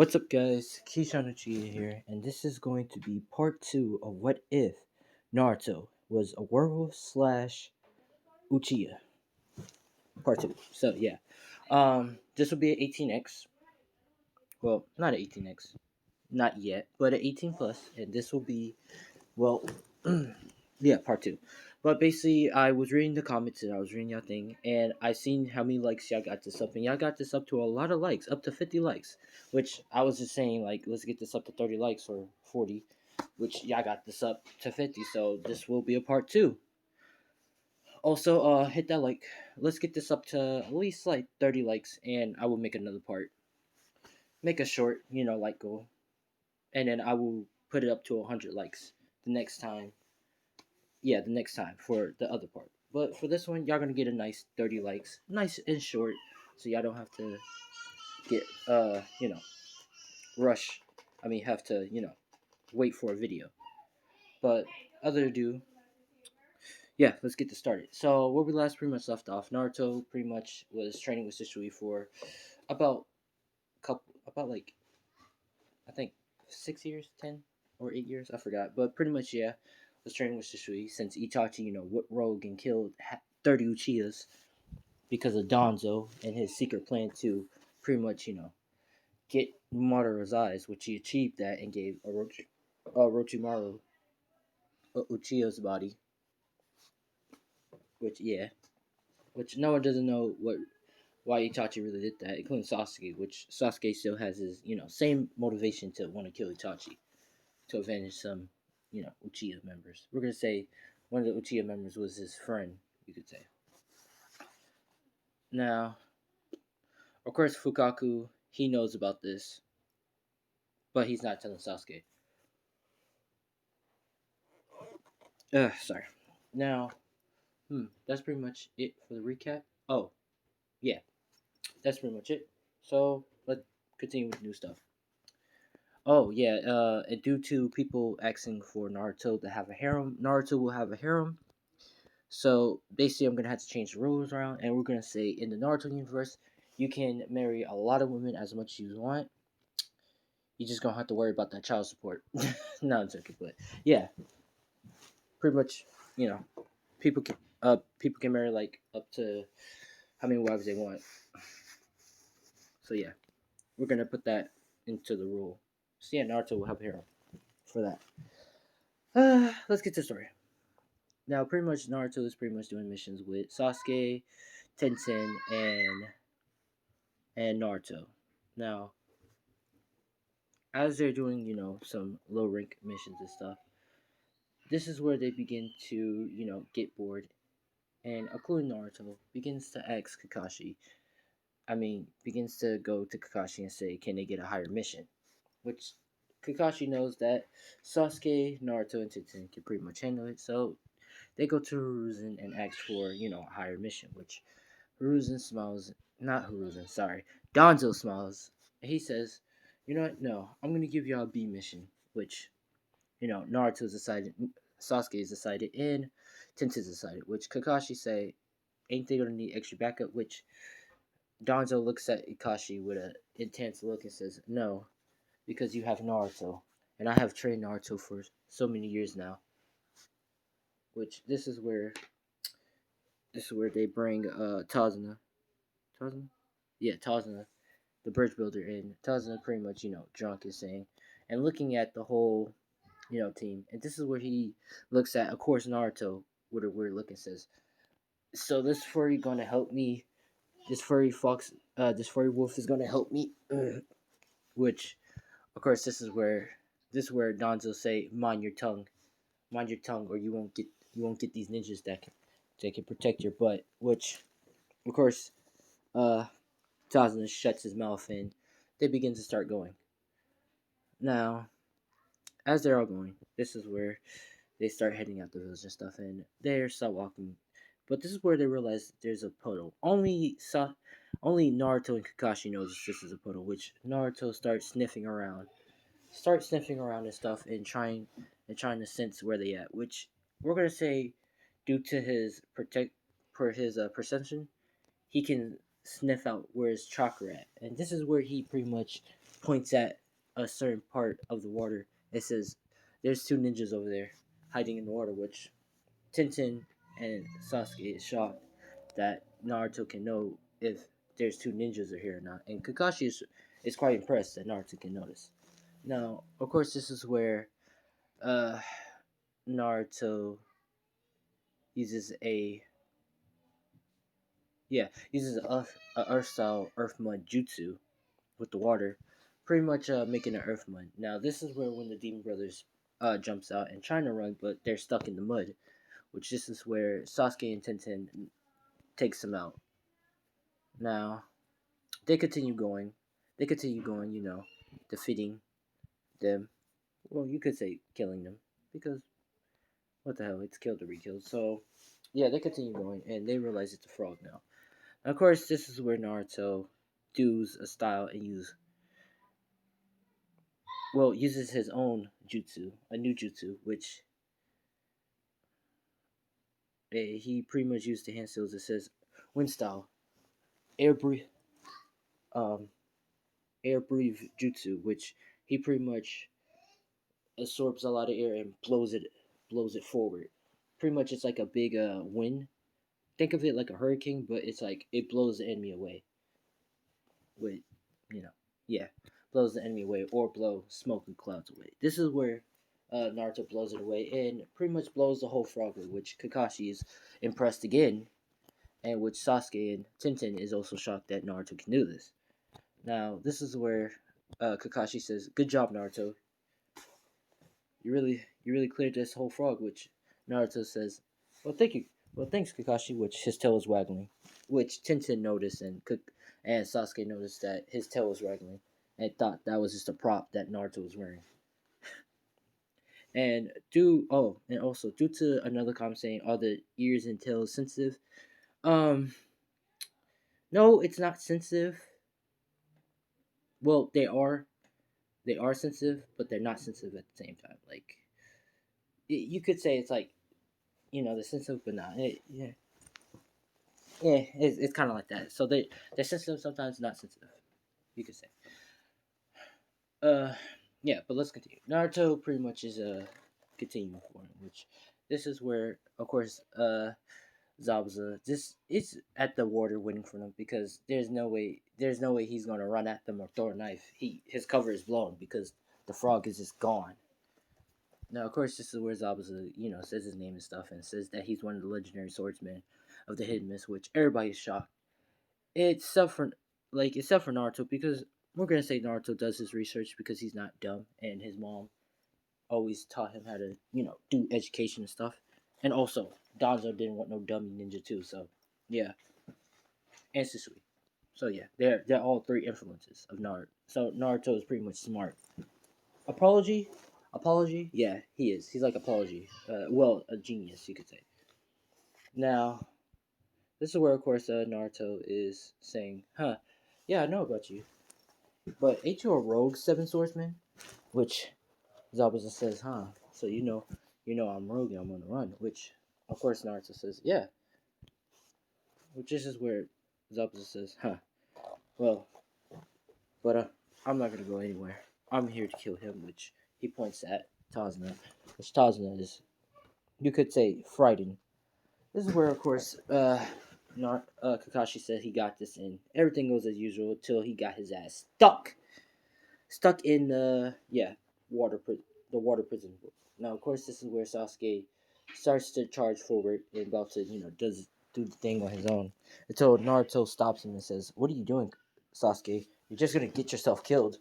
What's up, guys? Keyshawn Uchiha here, and this is going to be part two of What If Naruto was a werewolf slash Uchiha. Part two. So yeah, this will be an 18x. Well, not an 18x, not yet, but an 18 plus, and this will be well, yeah, part two. But basically, I was reading the comments and I was reading your thing, and I seen how many likes y'all got this up, and y'all got this up to a lot of likes, up to 50 likes. Which I was just saying, like, let's get this up to 30 likes or 40, which y'all got this up to 50. So this will be a part two. Also, hit that like. Let's get this up to at least like 30 likes, and I will make another part. Make a short, like goal, and then I will put it up to 100 likes the next time. Yeah, the next time for the other part. But for this one, y'all gonna get a nice 30 likes, nice and short, so y'all don't have to get rush. I mean, have to wait for a video. But other ado, yeah, let's get this started. So where we last pretty much left off, Naruto pretty much was training with Shisui for about about like I think 6 years, 10 or 8 years, I forgot. But pretty much yeah, was training with Shisui since Itachi went rogue and killed 30 Uchihas because of Donzo and his secret plan to pretty much, get Madara's eyes, which he achieved that and gave Orochimaru Uchiha's body, which, yeah, which no one doesn't know why Itachi really did that, including Sasuke, which Sasuke still has his, same motivation to want to kill Itachi, to avenge some, Uchiha members. We're going to say one of the Uchiha members was his friend, you could say. Now, of course, Fukaku, he knows about this, but he's not telling Sasuke. Sorry. Now, that's pretty much it for the recap. Oh, yeah, that's pretty much it. So let's continue with new stuff. Oh yeah, and due to people asking for Naruto to have a harem, Naruto will have a harem. So basically, I'm gonna have to change the rules around, and we're gonna say in the Naruto universe, you can marry a lot of women as much as you want. You just gonna have to worry about that child support. No, I'm joking, but yeah, pretty much, you know, people can marry like up to how many wives they want. So yeah, we're gonna put that into the rule. So yeah, Naruto will have a hero for that. Let's get to the story. Now, pretty much Naruto is pretty much doing missions with Sasuke, Tenzin, and Naruto. Now, as they're doing, some low rank missions and stuff, this is where they begin to, get bored, and including Naruto begins to ask Kakashi. Begins to go to Kakashi and say, "Can they get a higher mission?" Which Kakashi knows that Sasuke, Naruto, and Tenzin can pretty much handle it, so they go to Hiruzen and ask for, a higher mission, which Hiruzen smiles, not Hiruzen, sorry, Donzo smiles, and he says, "You know what, no, I'm going to give y'all a B mission," which, Naruto's decided, Sasuke's decided, and Tenzin's decided, which Kakashi say, ain't they going to need extra backup, which Donzo looks at Kakashi with an intense look and says, "No, because you have Naruto, and I have trained Naruto for so many years now." Which this is where they bring Tazuna, Tazuna, yeah, Tazuna, the bridge builder in. Tazuna pretty much drunk is saying, and looking at the whole team, and this is where he looks at, of course, Naruto with a weird look and says, "So this furry gonna help me? This furry fox, this furry wolf is gonna help me?" Which, of course, this is where Donzo say, mind your tongue, or you won't get these ninjas that can protect your butt." Which, of course, uh, Tazuna shuts his mouth and they begin to start going. Now, as they're all going, this is where they start heading out the village and stuff, and they start walking. But this is where they realize there's a puddle. Only Naruto and Kakashi knows this is a puddle, which Naruto starts sniffing around and stuff, and trying to sense where they at. Which we're gonna say, due to his perception, he can sniff out where his chakra at, and this is where he pretty much points at a certain part of the water. It says, "There's two ninjas over there hiding in the water," which Tintin and Sasuke is shocked that Naruto can know if there's two ninjas are here or not, and Kakashi is quite impressed that Naruto can notice. Now, of course, this is where uh, Naruto uses a earth style earth mud jutsu with the water, pretty much making an earth mud. Now, this is where when the Demon Brothers jumps out and trying to run, but they're stuck in the mud, which this is where Sasuke and Tintin takes them out. Now, they continue going. They continue going, defeating them. Well, you could say killing them, because what the hell, it's killed to be killed. So, yeah, they continue going, and they realize it's a frog now. Of course, this is where Naruto does a style and uses his own jutsu, a new jutsu, which he pretty much used to hand seals. It says wind style, air breathe, um, air breathe jutsu, which he pretty much absorbs a lot of air and blows it forward. Pretty much, it's like a big wind. Think of it like a hurricane, but it's like it blows the enemy away. With, you know, yeah, blows the enemy away or blow smoke and clouds away. This is where Naruto blows it away and pretty much blows the whole frog away, which Kakashi is impressed again, and which Sasuke and Tintin is also shocked that Naruto can do this. Now, this is where Kakashi says, "Good job, Naruto. You really cleared this whole frog." Which Naruto says, "Well, thank you. Well, thanks, Kakashi." Which his tail was waggling, which Tintin noticed, and Sasuke noticed that his tail was waggling, and thought that was just a prop that Naruto was wearing. And due to another comment saying, "Are the ears and tails sensitive?" Um, no, it's not sensitive. Well, they are sensitive, but they're not sensitive at the same time. Like, you could say it's like, they're sensitive, but not. Yeah, it's kind of like that. So they're sensitive sometimes, not sensitive. You could say. Uh, yeah, but let's continue. Naruto pretty much is a continuing form, which this is where, of course, Zabuza just is at the water waiting for them, because there's no way he's gonna run at them or throw a knife. His cover is blown because the frog is just gone. Now, of course, this is where Zabuza, says his name and stuff, and says that he's one of the legendary swordsmen of the Hidden Mist, which everybody's shocked. Except for Naruto, because we're gonna say Naruto does his research because he's not dumb, and his mom always taught him how to, do education and stuff. And also, Danzo didn't want no dummy ninja too, so yeah, and Shisui. So yeah, they're all three influences of Naruto. So Naruto is pretty much smart. Apology, apology. Yeah, he is. He's like apology. Well, a genius, you could say. Now, this is where, of course, Naruto is saying, "Huh, yeah, I know about you, but ain't you a rogue seven swordsman?" Which Zabuza says, "Huh? So you know I'm rogue and I'm on the run." Which, of course, Naruto says, "Yeah." Which this is where Zabuza says, "Huh? Well, but I'm not gonna go anywhere. I'm here to kill him." Which he points at Tazuna, which Tazuna is, you could say, frightened. This is where, of course, Kakashi said he got this, and everything goes as usual till he got his ass stuck in water the water prison. Now, of course, this is where Sasuke starts to charge forward and about to does do the thing on his own, until Naruto stops him and says, "What are you doing, Sasuke? You're just gonna get yourself killed.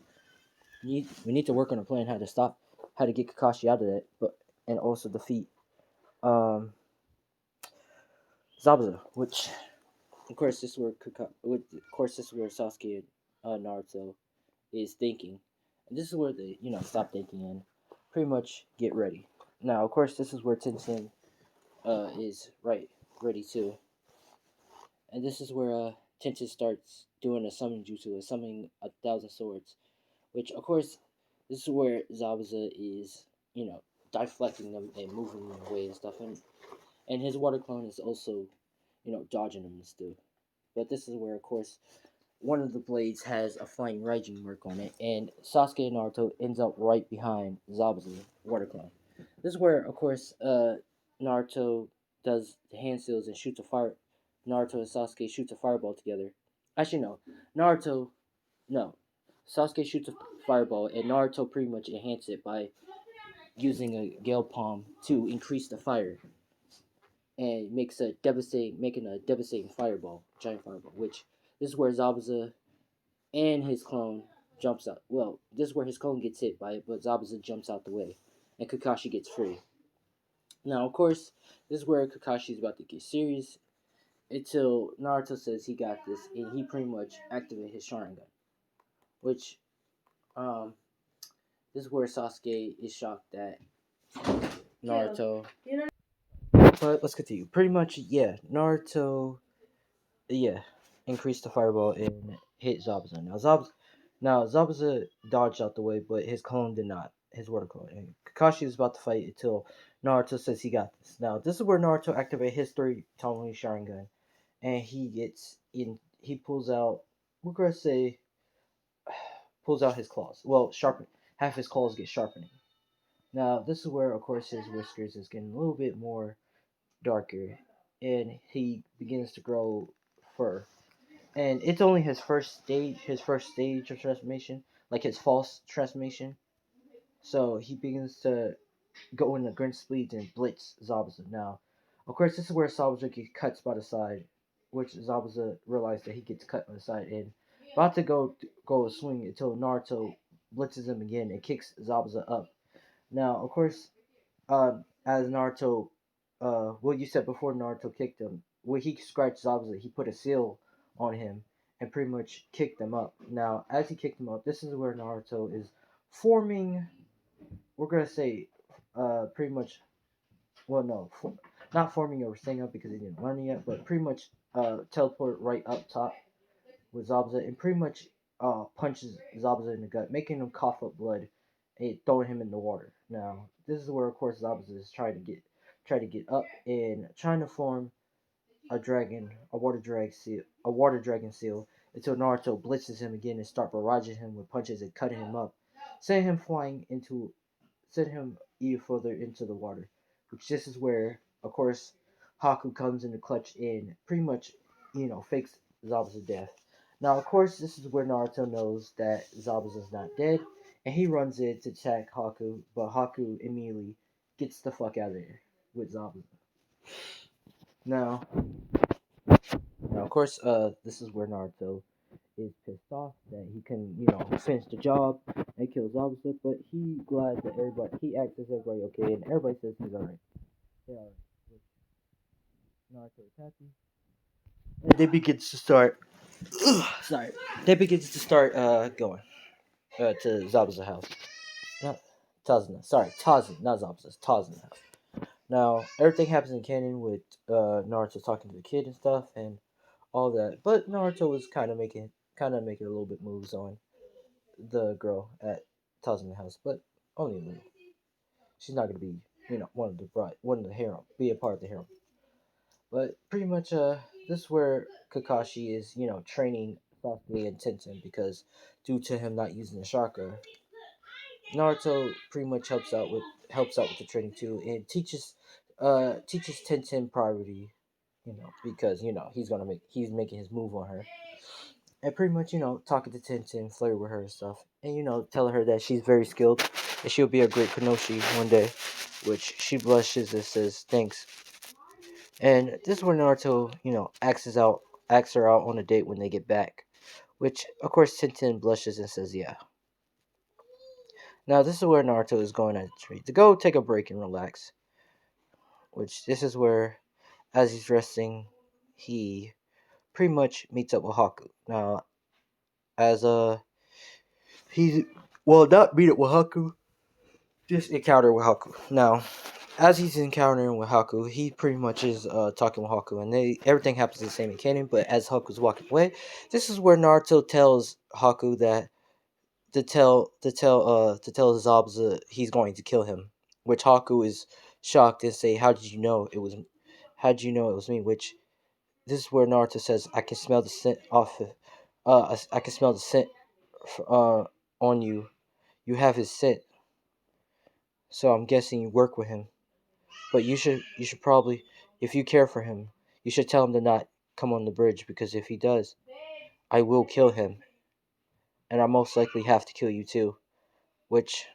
We need to work on a plan how to get Kakashi out of that, but and also defeat um Zabuza." Which, of course, this is where Sasuke and Naruto is thinking, and this is where they stop thinking and pretty much get ready. Now, of course, this is where Tenzin is ready too, and this is where Tenzin starts doing a summon jutsu, a summoning 1,000 swords, which, of course, this is where Zabuza is deflecting them and moving them away and stuff, and his water clone is also dodging them and stuff. But this is where, of course, one of the blades has a flying Raijin mark on it, and Sasuke and Naruto ends up right behind Zabuza water clone. This is where, of course, Naruto does the hand seals and shoots a fire. Naruto and Sasuke shoots a fireball together. Actually, no. Naruto, no. Sasuke shoots a fireball, and Naruto pretty much enhances it by using a Gale Palm to increase the fire, and making a devastating fireball, giant fireball. Which this is where Zabuza and his clone jumps out. Well, this is where his clone gets hit by it, but Zabuza jumps out the way, and Kakashi gets free. Now, of course, this is where Kakashi's about to get serious until Naruto says he got this, and he pretty much activates his Sharingan, which um, this is where Sasuke is shocked at Naruto. But let's continue. Pretty much, yeah, Naruto, yeah, increased the fireball and hit Zabuza. Now Zabuza dodged out the way, but his clone did not. His water clone. And Kakashi is about to fight until Naruto says he got this. Now this is where Naruto activates his three Tomoe Sharingan, and he gets in. He pulls out. We're gonna say pulls out his claws. Well, sharpen. Half his claws get sharpening. Now this is where, of course, his whiskers is getting a little bit more darker, and he begins to grow fur. And it's only his first stage of transformation, like his false transformation. So he begins to go into Grin Speed and blitz Zabuza. Now, of course, this is where Zabuza gets cut by the side, which Zabuza realized that he gets cut by the side and about to go a swing until Naruto blitzes him again and kicks Zabuza up. Now, of course, as Naruto, what you said before Naruto kicked him, when he scratched Zabuza, he put a seal on him and pretty much kicked him up. Now, as he kicked him up, this is where Naruto is forming. We're gonna say, pretty much. Well, no, not forming a Rasengan because he didn't learn it yet, but pretty much teleport right up top with Zabuza and pretty much punches Zabuza in the gut, making him cough up blood and throwing him in the water. Now, this is where, of course, Zabuza is trying to get up and trying to form a water dragon seal until Naruto blitzes him again and start barraging him with punches and cutting him up, sending him flying into send him even further into the water. Which this is where, of course, Haku comes in the clutch and pretty much, fakes Zabuza's death. Now, of course, this is where Naruto knows that Zabuza's not dead, and he runs in to attack Haku, but Haku immediately gets the fuck out of there with Zabuza. Now, now, of course, this is where Naruto is pissed off that he can, finish the job and kill Zabuza, but he glad that he acts as everybody okay, and everybody says he's alright. They are, Naruto is happy. And they begins to start, sorry, they begins to start, going, to Zabuza's house. Not Tazuna, sorry, Tazuna, not Zabuza's, Tazuna's house. Now, everything happens in canon with, Naruto talking to the kid and stuff, and all that, but Naruto was kind of making a little bit moves on the girl at Tazuna's house, but only a little. She's not gonna be, one of the harem, be a part of the harem. But pretty much, this is where Kakashi is, training Sasuke and Tenten because due to him not using the chakra, Naruto pretty much helps out with the training too and teaches Tenten priority, because he's making his move on her and pretty much, talking to Tenten, flirt with her and stuff, and telling her that she's very skilled and she'll be a great Kanoshi one day, which she blushes and says thanks. And this is where Naruto, asks her out on a date when they get back, which of course Tenten blushes and says yeah. Now this is where Naruto is going at the tree to go take a break and relax, which this is where, as he's resting, he pretty much meets up with Haku. Now, as he's well, not meet up with Haku, just encounter with Haku. Now, as he's encountering with Haku, he pretty much is talking with Haku, and everything happens the same in canon. But as Haku's walking away, this is where Naruto tells Haku that to tell Zabuza he's going to kill him, which Haku is shocked and say, How did you know it was me?" Which this is where Naruto says, "I can smell the scent off. I can smell the scent on you. You have his scent, so I'm guessing you work with him. But you should probably, if you care for him, you should tell him to not come on the bridge because if he does, I will kill him, and I most likely have to kill you too." Which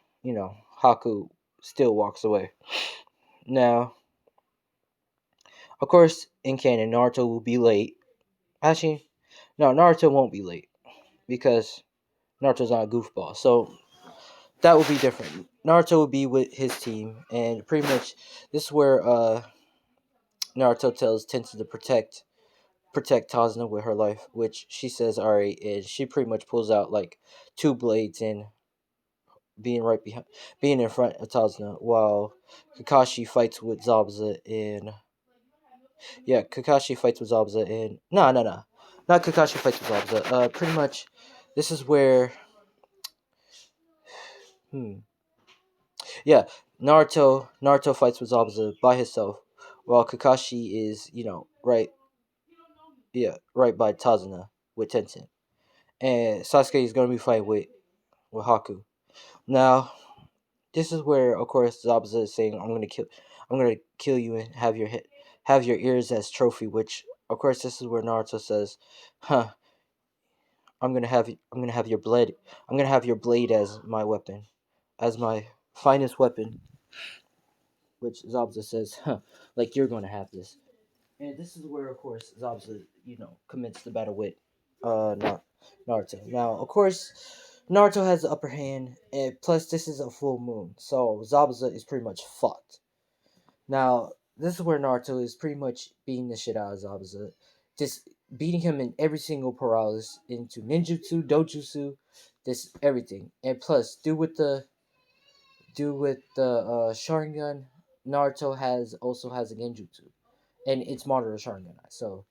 Haku still walks away. Now, of course, in canon, Naruto will be late. Actually, no, Naruto won't be late because Naruto's not a goofball. So that would be different. Naruto would be with his team, and pretty much this is where Naruto tells Tensei to protect Tazuna with her life, which she says alright, and she pretty much pulls out like two blades and being right behind, being in front of Tazuna, while Kakashi fights with Zabuza and Kakashi fights with Zabuza and no, not Kakashi fights with Zabuza. Pretty much, this is where hmm yeah, Naruto fights with Zabuza by himself, while Kakashi is right by Tazuna with Tensei, and Sasuke is gonna be fighting with Haku. Now this is where of course Zabuza is saying, I'm gonna kill you and have your ears as trophy, which of course this is where Naruto says, huh, I'm gonna have your blade as my weapon, as my finest weapon, which Zabuza says, huh, like you're gonna have this. And this is where, of course, Zabuza, commits the battle with Naruto. Now, of course, Naruto has the upper hand, and plus this is a full moon, so Zabuza is pretty much fucked. Now, this is where Naruto is pretty much beating the shit out of Zabuza, just beating him in every single paralysis into ninjutsu, dojutsu, this everything, and plus do with the Sharingan. Naruto also has a genjutsu, and it's moderate Sharingan. So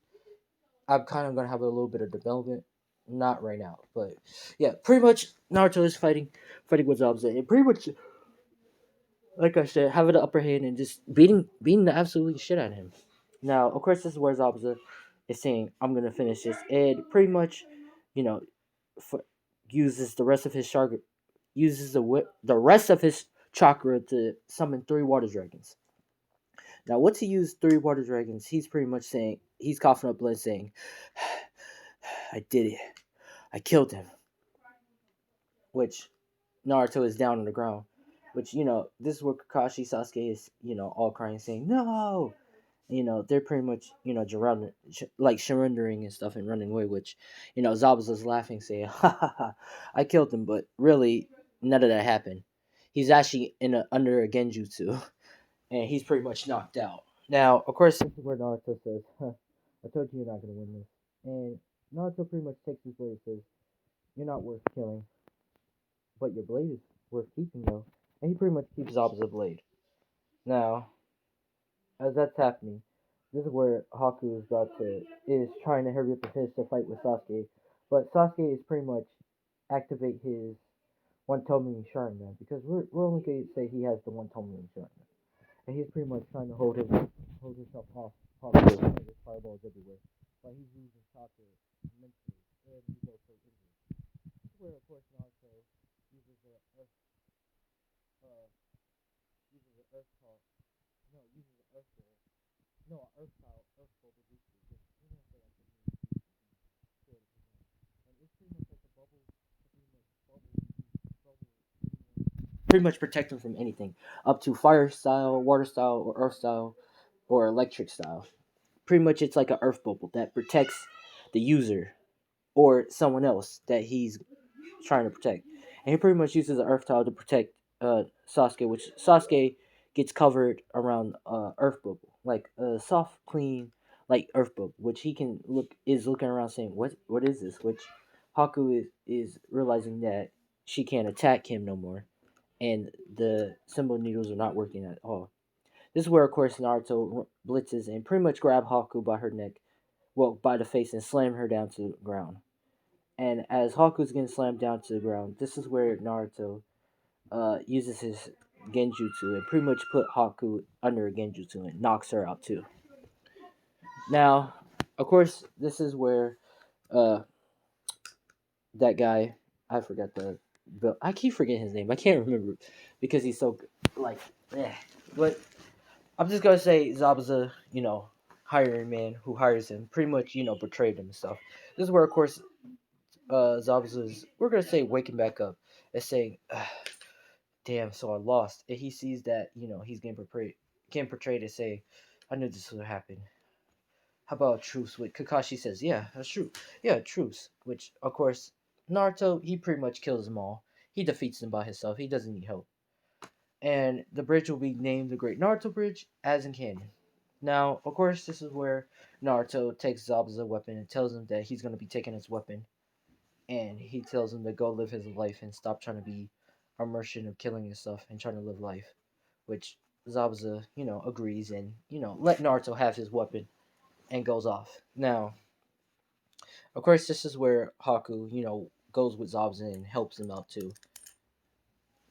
I'm kind of gonna have a little bit of development, not right now, but yeah, pretty much Naruto is fighting with Zabuza, and pretty much like I said, having the upper hand and just beating the absolute shit out of him. Now, of course, this is where Zabuza is saying, "I'm gonna finish this," and pretty much, you know, f- uses the rest of his chakra, uses the rest of his chakra to summon three water dragons. Now, once he used three water dragons, he's pretty much saying he's coughing up blood, saying, "I did it. I killed him." Which Naruto is down on the ground. Which this is where Kakashi, Sasuke is all crying, saying no. They're pretty much like surrendering and stuff and running away. Which Zabuza's laughing, saying, "Ha ha ha, I killed him," but really none of that happened. He's actually under a genjutsu, and he's pretty much knocked out. Now, of course, this is where Naruto says, huh, "I told you you're not gonna win this," and Naruto pretty much takes his blade and says, "You're not worth killing, but your blade is worth keeping, though." And he pretty much keeps Zabuza's blade. Now, as that's happening, this is where Haku is trying to hurry up and finish the fight with Sasuke, but Sasuke is pretty much activate his one Tommy Sharingan because we're only going to say he has the one Tommy Sharingan, and he's pretty much trying to hold himself off Haku with fireballs everywhere, but he's losing chakra immensely, and he's also injured. This is where of course Naruto uses a earth uh uses an earth call no uses an earth ball no earth style earth bubble jutsu, which we're gonna say like the and it's pretty much like a bubble pretty much protect him from anything, up to fire style, water style, or earth style, or electric style. Pretty much, it's like an earth bubble that protects the user or someone else that he's trying to protect. And he pretty much uses the earth style to protect Sasuke, which Sasuke gets covered around earth bubble, like a soft, clean, like earth bubble, which he can looking around saying, "What is this?" Which Haku is realizing that she can't attack him no more, and the symbol needles are not working at all. This is where, of course, Naruto blitzes and pretty much grab Haku by her neck, well, by the face, and slam her down to the ground. And as Haku's getting slammed down to the ground, this is where Naruto uses his genjutsu and pretty much put Haku under a genjutsu and knocks her out too. Now, Of course, this is where uh that guy, I forgot the Bill. I keep forgetting his name. I can't remember because he's so like, eh. But I'm just gonna say Zabuza, hiring man who hires him, pretty much, betrayed him and stuff. This is where, of course, Zabuza's, we're gonna say, waking back up and saying, "Damn, so I lost." And he sees that, he's getting portrayed as saying, "I knew this would happen. How about a truce?" With Kakashi says, "Yeah, that's true. Yeah, truce." Which, of course, Naruto, he pretty much kills them all. He defeats them by himself. He doesn't need help. And the bridge will be named the Great Naruto Bridge, as in canon. Now, of course, this is where Naruto takes Zabuza's weapon and tells him that he's going to be taking his weapon. And he tells him to go live his life and stop trying to be a merchant of killing and stuff and trying to live life. Which Zabuza, agrees and, let Naruto have his weapon and goes off. Now, of course, this is where Haku, goes with Zabuza and helps him out too.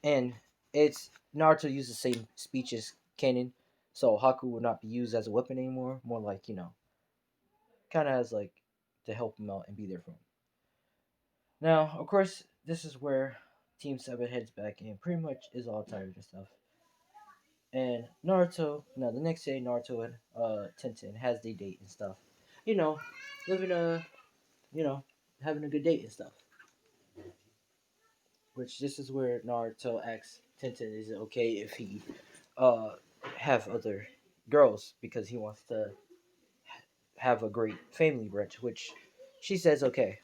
And it's Naruto used the same speech as Kanon, so Haku will not be used as a weapon anymore. More like, kind of as like to help him out and be there for him. Now, of course, this is where Team Seven heads back and pretty much is all tired and stuff. And Naruto, now the next day, Naruto and Tenten has their date and stuff. You know, living a, you know, having a good date and stuff. Which this is where Naruto asks Tenten, is it okay if he uh have other girls because he wants to have a great family branch, which she says okay.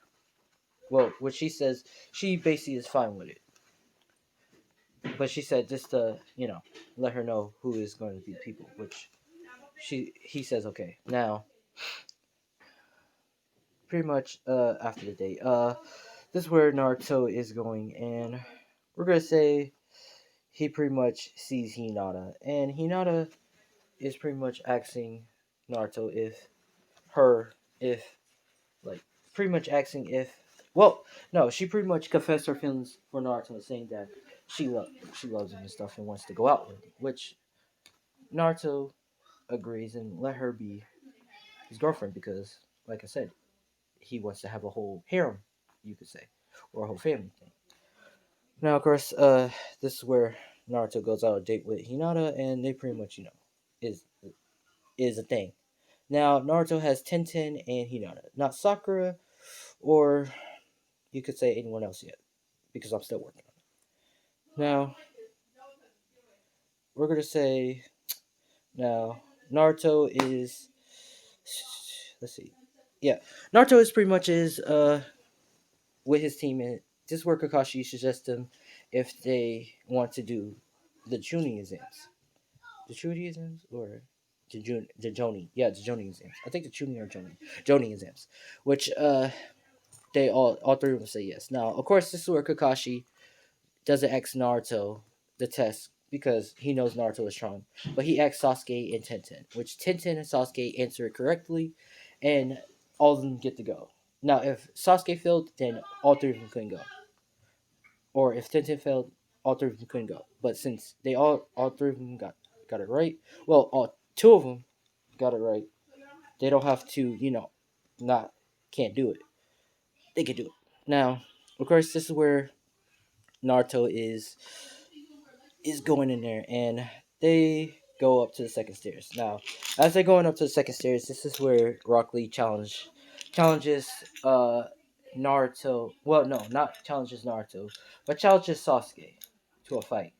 Well, what she says, she basically is fine with it. But she said just to, let her know who is going to be the people, which he says okay. Now, pretty much after the date, this is where Naruto is going, and we're gonna say he pretty much sees Hinata, and Hinata is pretty much asking Naruto her if like pretty much asking if well no, she pretty much confessed her feelings for Naruto, saying that she loves him and stuff and wants to go out with him, which Naruto agrees and let her be his girlfriend because, like I said, he wants to have a whole harem, you could say, or a whole family thing. Now, of course, this is where Naruto goes out on a date with Hinata, and they pretty much, is is a thing. Now, Naruto has Tenten and Hinata, not Sakura, or you could say anyone else yet, because I'm still working on it. Now, we're gonna say now Naruto is, let's see, yeah, Naruto is pretty much is with his team, and this is where Kakashi suggests them if they want to do the Chunin exams. The Chunin exams or the Joni? Yeah, the Joni exams. I think the Chunin or Joni exams, which they all three of them say yes. Now, of course, this is where Kakashi doesn't ask Naruto the test because he knows Naruto is strong, but he asks Sasuke and Tenten, which Tenten and Sasuke answer it correctly, and all of them get to go. Now, if Sasuke failed, then all three of them couldn't go, or if Tenten failed, all three of them couldn't go. But since they all three of them got it right, well, all two of them got it right. They don't have to, not can't do it. They can do it. Now, of course, this is where Naruto is going in there, and they go up to the second stairs. Now, as they're going up to the second stairs, this is where Rock Lee challenges Naruto. Well, no, not challenges Naruto, but challenges Sasuke to a fight.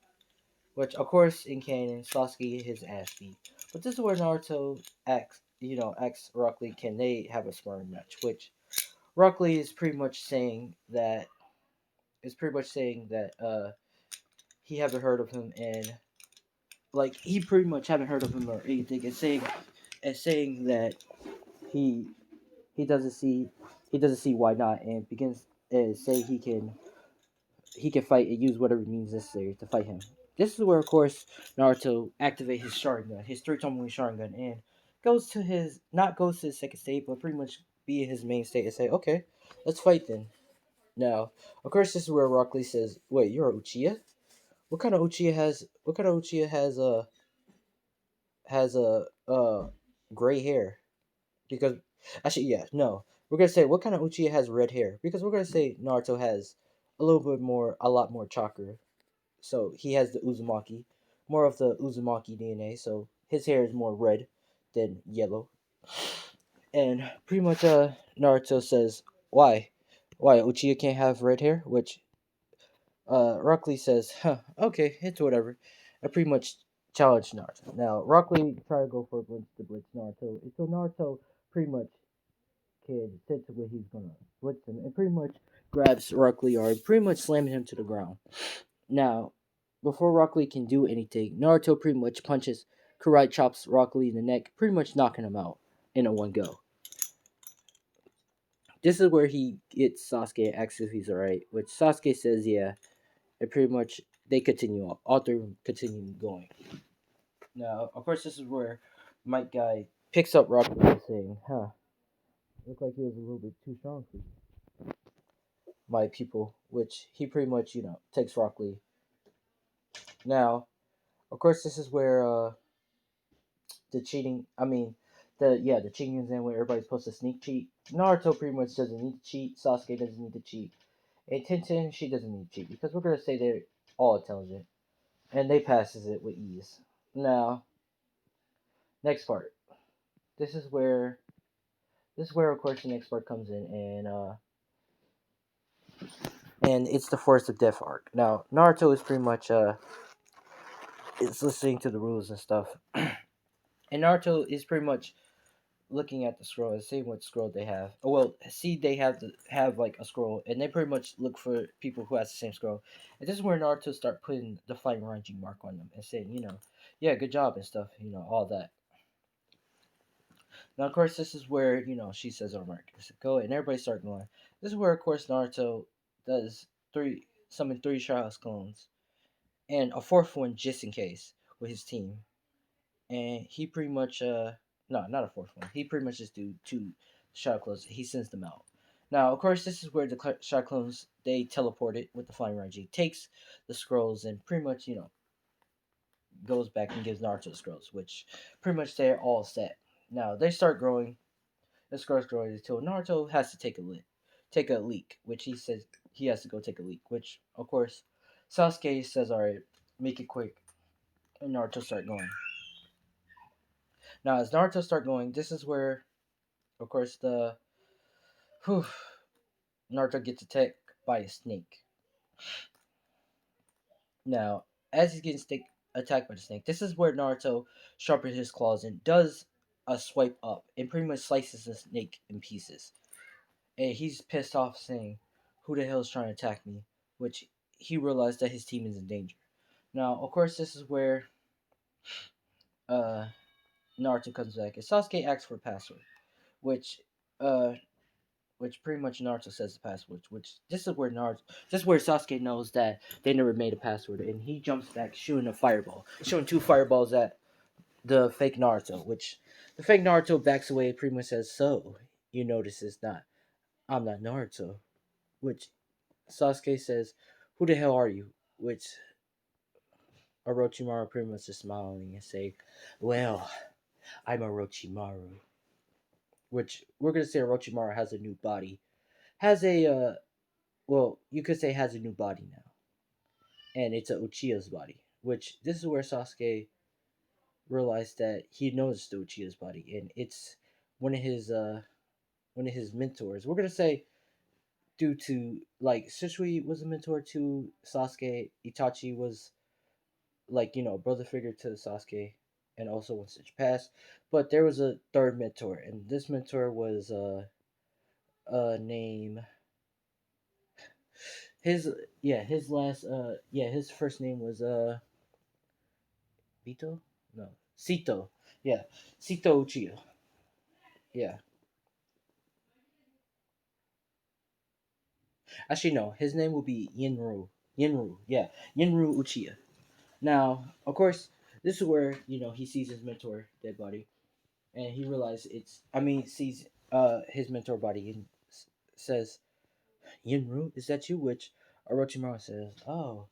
Which, of course, in canon, Sasuke his ass beat. But this is where Naruto asks Rock Lee, can they have a sparring match? Which Rock Lee is pretty much saying that he haven't heard of him, and like he pretty much haven't heard of him or anything, and saying that he he doesn't see he doesn't see why not, and begins and say he can fight and use whatever means necessary to fight him. This is where, of course, Naruto activates his Sharingan, his three Tomoe Sharingan, and goes to his second state, but pretty much be in his main state and say, okay, let's fight then. Now, of course, this is where Rock Lee says, wait, you're a Uchiha? What kind of Uchiha has gray hair? Because Actually, yeah, no. We're gonna say what kind of Uchiha has red hair because we're gonna say Naruto has a little bit more, a lot more chakra. So he has the Uzumaki, more of the Uzumaki DNA. So his hair is more red than yellow. And pretty much, Naruto says, "Why? Why Uchiha can't have red hair?" Which Rock Lee says, "Huh, okay, it's whatever." I pretty much challenged Naruto. Now Rock Lee tried to go for a blitz Naruto. So Naruto pretty much can sense where he's gonna blitz him, and pretty much grabs Rock Lee or pretty much slamming him to the ground. Now, before Rock Lee can do anything, Naruto pretty much punches, karate chops Rock Lee in the neck, pretty much knocking him out in a one go. This is where he gets Sasuke and asks if he's alright, which Sasuke says yeah, and pretty much they continue on. All three of them continue going. Now, of course, this is where Mike Guy picks up Rock Lee saying, huh, looked like he was a little bit too strong for you, my people, which he pretty much, takes Rock Lee. Now, of course, this is where the cheating. I mean, the cheating is in where everybody's supposed to sneak cheat. Naruto pretty much doesn't need to cheat. Sasuke doesn't need to cheat. And Tenten, she doesn't need to cheat because we're gonna say they're all intelligent and they passes it with ease. Now, next part. This is where of course the next part comes in and it's the Force of Death arc. Now, Naruto is pretty much is listening to the rules and stuff. And Naruto is pretty much looking at the scroll and seeing what scroll they have. Oh, well, see they have like a scroll, and they pretty much look for people who has the same scroll. And this is where Naruto start putting the flying ranging mark on them and saying, yeah, good job and stuff, all that. Now, of course, this is where she says, "Oh, Mark, go," and everybody start going. This is where, of course, Naruto does summon three Shah's clones and a fourth one just in case with his team, and he pretty much no, not a fourth one. He pretty much just do two shot clones. He sends them out. Now, of course, this is where the shot clones they teleport it with the flying Ranger. He takes the scrolls and pretty much goes back and gives Naruto the scrolls, which pretty much they're all set. Now they start growing. The scrolls growing until Naruto has to take a leak, which he says he has to go take a leak. Which of course, Sasuke says, "All right, make it quick," and Naruto start going. Now, as Naruto start going, this is where, of course, whew, Naruto gets attacked by a snake. Now, as he's getting attacked by the snake, this is where Naruto sharpens his claws and does a swipe up and pretty much slices the snake in pieces. And he's pissed off, saying, "Who the hell is trying to attack me?" Which he realized that his team is in danger. Now, of course, this is where uh, Naruto comes back, and Sasuke asks for a password, which uh, which pretty much Naruto says the password. Which this is where Sasuke knows that they never made a password, and he jumps back, shooting a fireball, shooting two fireballs at the fake Naruto. Which the fake Naruto backs away, and pretty much says, "So you notice I'm not Naruto." Which Sasuke says, "Who the hell are you?" Which Orochimaru pretty much is smiling and say, "Well, I'm Orochimaru." Which we're gonna say Orochimaru has a new body, has a well, you could say has a new body now, and it's a Uchiha's body. Which this is where Sasuke realized that he knows the Uchiha's body, and it's one of his uh one of his mentors. We're gonna say due to like Shisui was a mentor to Sasuke, Itachi was like brother figure to Sasuke, and also when Stitch passed. But there was a third mentor, and this mentor was name his his last his first name was Bito, no, Sito, yeah, Sito Uchiha, yeah. Actually, no, his name will be Yinru Uchiha. Now, of course, this is where he sees his mentor dead body, and he realizes sees his mentor body and says, "Yinru, is that you?" Which Orochimaru says, "Oh,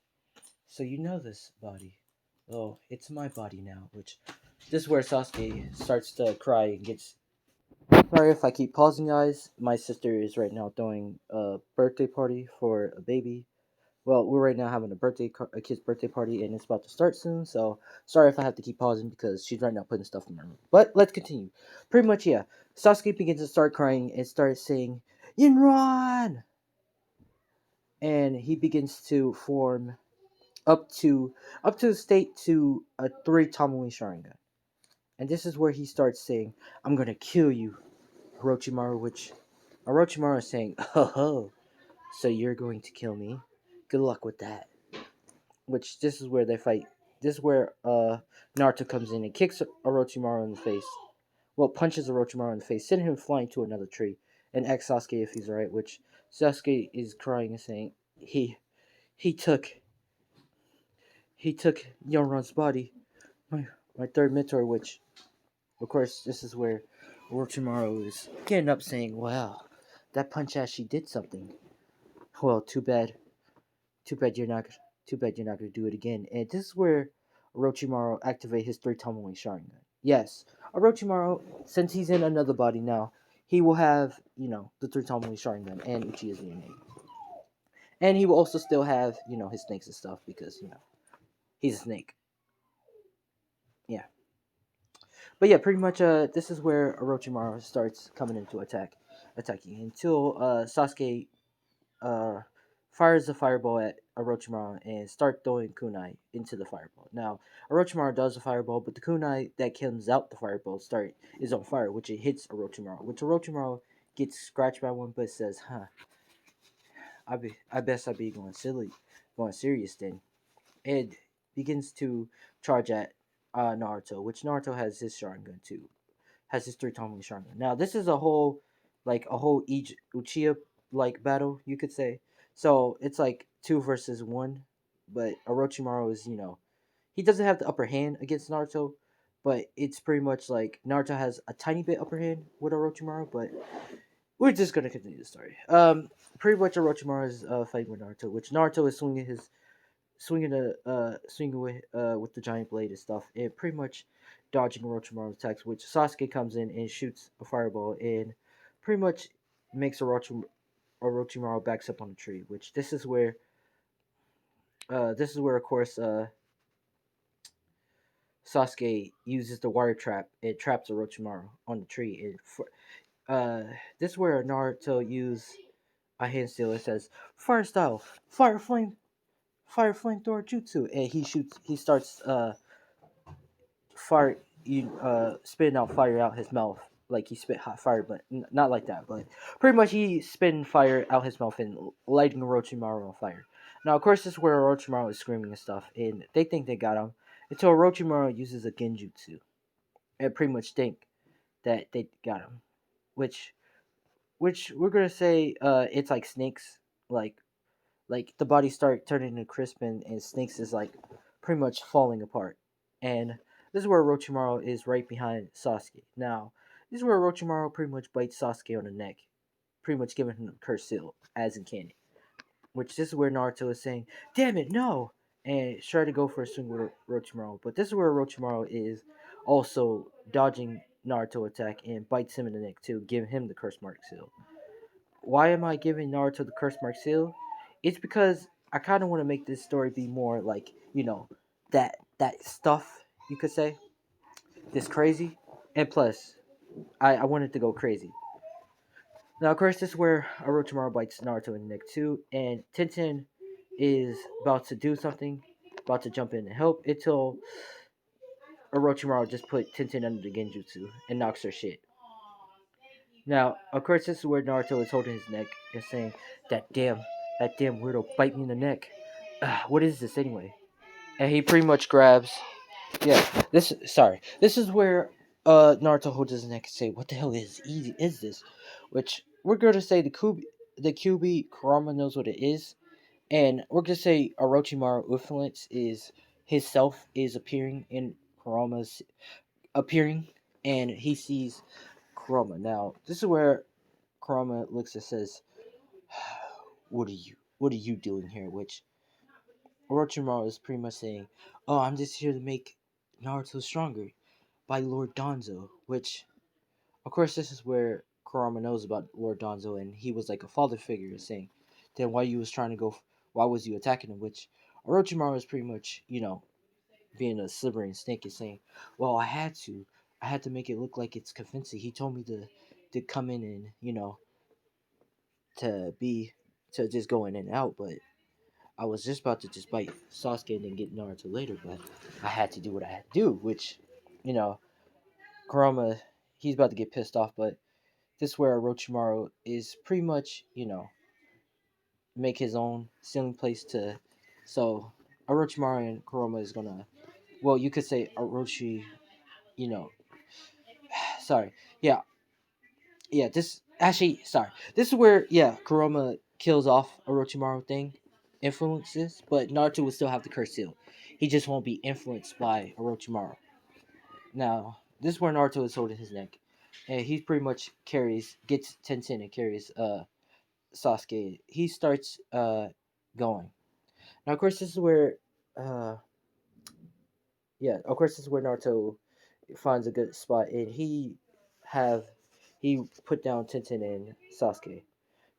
so you know this body? Oh, it's my body now." Which this is where Sasuke starts to cry and gets Sorry if I keep pausing, guys. My sister is right now throwing a birthday party for a baby. Well, we're right now having a kid's birthday party, and it's about to start soon. So sorry if I have to keep pausing because she's right now putting stuff in my room. But let's continue. Pretty much, yeah. Sasuke begins to start crying and starts saying "Yinron," and he begins to form up to the state to a three Tomoe Sharingan. And this is where he starts saying, "I'm gonna kill you, Orochimaru," which Orochimaru is saying, "Oh, ho, so you're going to kill me? Good luck with that." Which this is where they fight. This is where Naruto comes in and kicks Orochimaru in the face. Well, punches Orochimaru in the face, sending him flying to another tree, and asks Sasuke if he's alright. Which Sasuke is crying and saying, he took he took Yonran's body, my third mentor." Which, of course, this is where Orochimaru is getting up, saying, "Well, that punch actually did something. Well, too bad. Too bad you're not. Too bad you're not going to do it again." And this is where Orochimaru activate his three Tomoe Sharingan. Yes, Orochimaru, since he's in another body now, he will have the three Tomoe Sharingan and Uchiha's DNA, and he will also still have his snakes and stuff because he's a snake. Yeah, but yeah, pretty much. This is where Orochimaru starts coming into attacking until Sasuke uh, fires a fireball at Orochimaru and start throwing kunai into the fireball. Now, Orochimaru does a fireball, but the kunai that comes out the fireball is on fire, which it hits Orochimaru. Which Orochimaru gets scratched by one, but says, "Huh, I best I be going serious then." And begins to charge at Naruto, which Naruto has his Sharingan too, has his three Tomoe Sharingan. Now this is a whole Uchiha like battle, you could say. So it's like 2 versus 1, but Orochimaru is he doesn't have the upper hand against Naruto, but it's pretty much like Naruto has a tiny bit upper hand with Orochimaru. But we're just gonna continue the story. Pretty much Orochimaru is fighting with Naruto, which Naruto is swinging with the giant blade and stuff, and pretty much dodging Orochimaru's attacks. Which Sasuke comes in and shoots a fireball and pretty much makes Orochimaru backs up on the tree. Which this is where of course Sasuke uses the wire trap. It traps Orochimaru on the tree. And this is where Naruto uses a hand seal. It says fire style, fire flamethrower jutsu, and he starts fire you spitting out fire out his mouth like he spit hot fire, but not like that. But pretty much he spitting fire out his mouth and lighting Orochimaru on fire. Now, of course, this is where Orochimaru is screaming and stuff, and they think they got him until Orochimaru uses a genjutsu and pretty much think that they got him, which we're gonna say it's like snakes, like the body start turning into crisp, and snakes is like pretty much falling apart. And this is where Orochimaru is right behind Sasuke. Now, this is where Orochimaru pretty much bites Sasuke on the neck, pretty much giving him the curse seal, as in canon. Which this is where Naruto is saying, "Damn it, no!" and try to go for a swing with Orochimaru. But this is where Orochimaru is also dodging Naruto attack and bites him in the neck too, giving him the curse mark seal. Why am I giving Naruto the curse mark seal? It's because I kind of want to make this story be more like that stuff, you could say, this crazy, and plus I wanted to go crazy. Now, of course, this is where Orochimaru bites Naruto in the neck too, and Tenten is about to do something, about to jump in and help until Orochimaru just put Tenten under the genjutsu and knocks her shit. Now, of course, this is where Naruto is holding his neck and saying, that damn weirdo bite me in the neck. What is this anyway?" And he pretty much grabs. Yeah, this is where Naruto holds his neck and say, "What the hell is this?" Which we're gonna say the QB Kurama knows what it is, and we're gonna say Orochimaru influence is his self is appearing in Kurama's appearing, and he sees Kurama. Now, this is where Kurama looks and says, what are you doing here?" Which Orochimaru is pretty much saying, "Oh, I'm just here to make Naruto stronger by Lord Danzo," which of course, this is where Kurama knows about Lord Danzo, and he was like a father figure, saying, "Then why you was trying to go? Why was you attacking him?" Which Orochimaru is pretty much, being a slithering snake, is saying, "Well, I had to make it look like it's convincing. He told me to come in and to be to just go in and out, but I was just about to just bite Sasuke and then get Naruto later, but I had to do what I had to do." Which, you know, Kurama, he's about to get pissed off, but this is where Orochimaru is pretty much, make his own stealing place to. So Orochimaru and Kurama is gonna. Well, you could say Orochi. You know, sorry. Yeah, yeah. This actually, sorry. This is where Kurama kills off Orochimaru thing, influences, but Naruto will still have the curse seal. He just won't be influenced by Orochimaru. Now, this is where Naruto is holding his neck, and he pretty much gets Tenten and carries Sasuke. He starts going. Now, of course, this is where uh of course, this is where Naruto finds a good spot, and have he put down Tenten and Sasuke.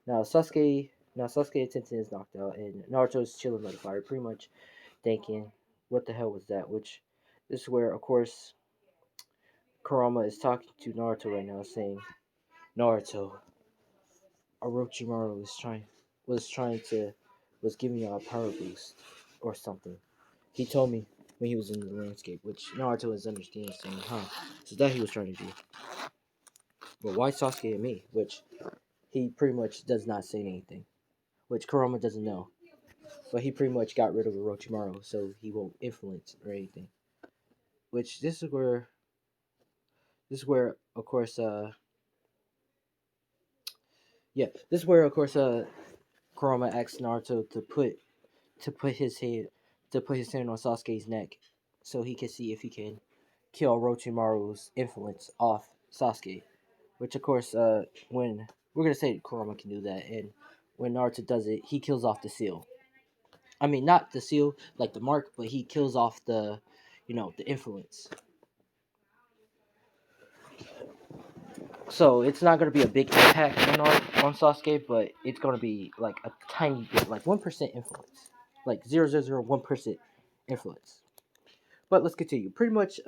Now Sasuke and Tenten is knocked out, and Naruto's chilling by the fire, pretty much thinking, "What the hell was that?" Which this is where, of course, Kurama is talking to Naruto right now, saying, "Naruto, Orochimaru was giving you a power boost or something. He told me when he was in the landscape," which Naruto is understanding, saying, "Huh, so that he was trying to do. But why Sasuke and me?" Which he pretty much does not say anything, which Kurama doesn't know. But he pretty much got rid of Orochimaru, so he won't influence or anything. Which of course this is where of course Kurama asks Naruto to put his hand on Sasuke's neck, so he can see if he can kill Orochimaru's influence off Sasuke. Which of course, when we're gonna say Kurama can do that, and when Naruto does it, he kills off the seal. I mean, not the seal like the mark, but he kills off the influence. So it's not gonna be a big impact on Sasuke, but it's gonna be like a tiny bit, like 1% influence, like 0.001% influence. But let's continue. Pretty much,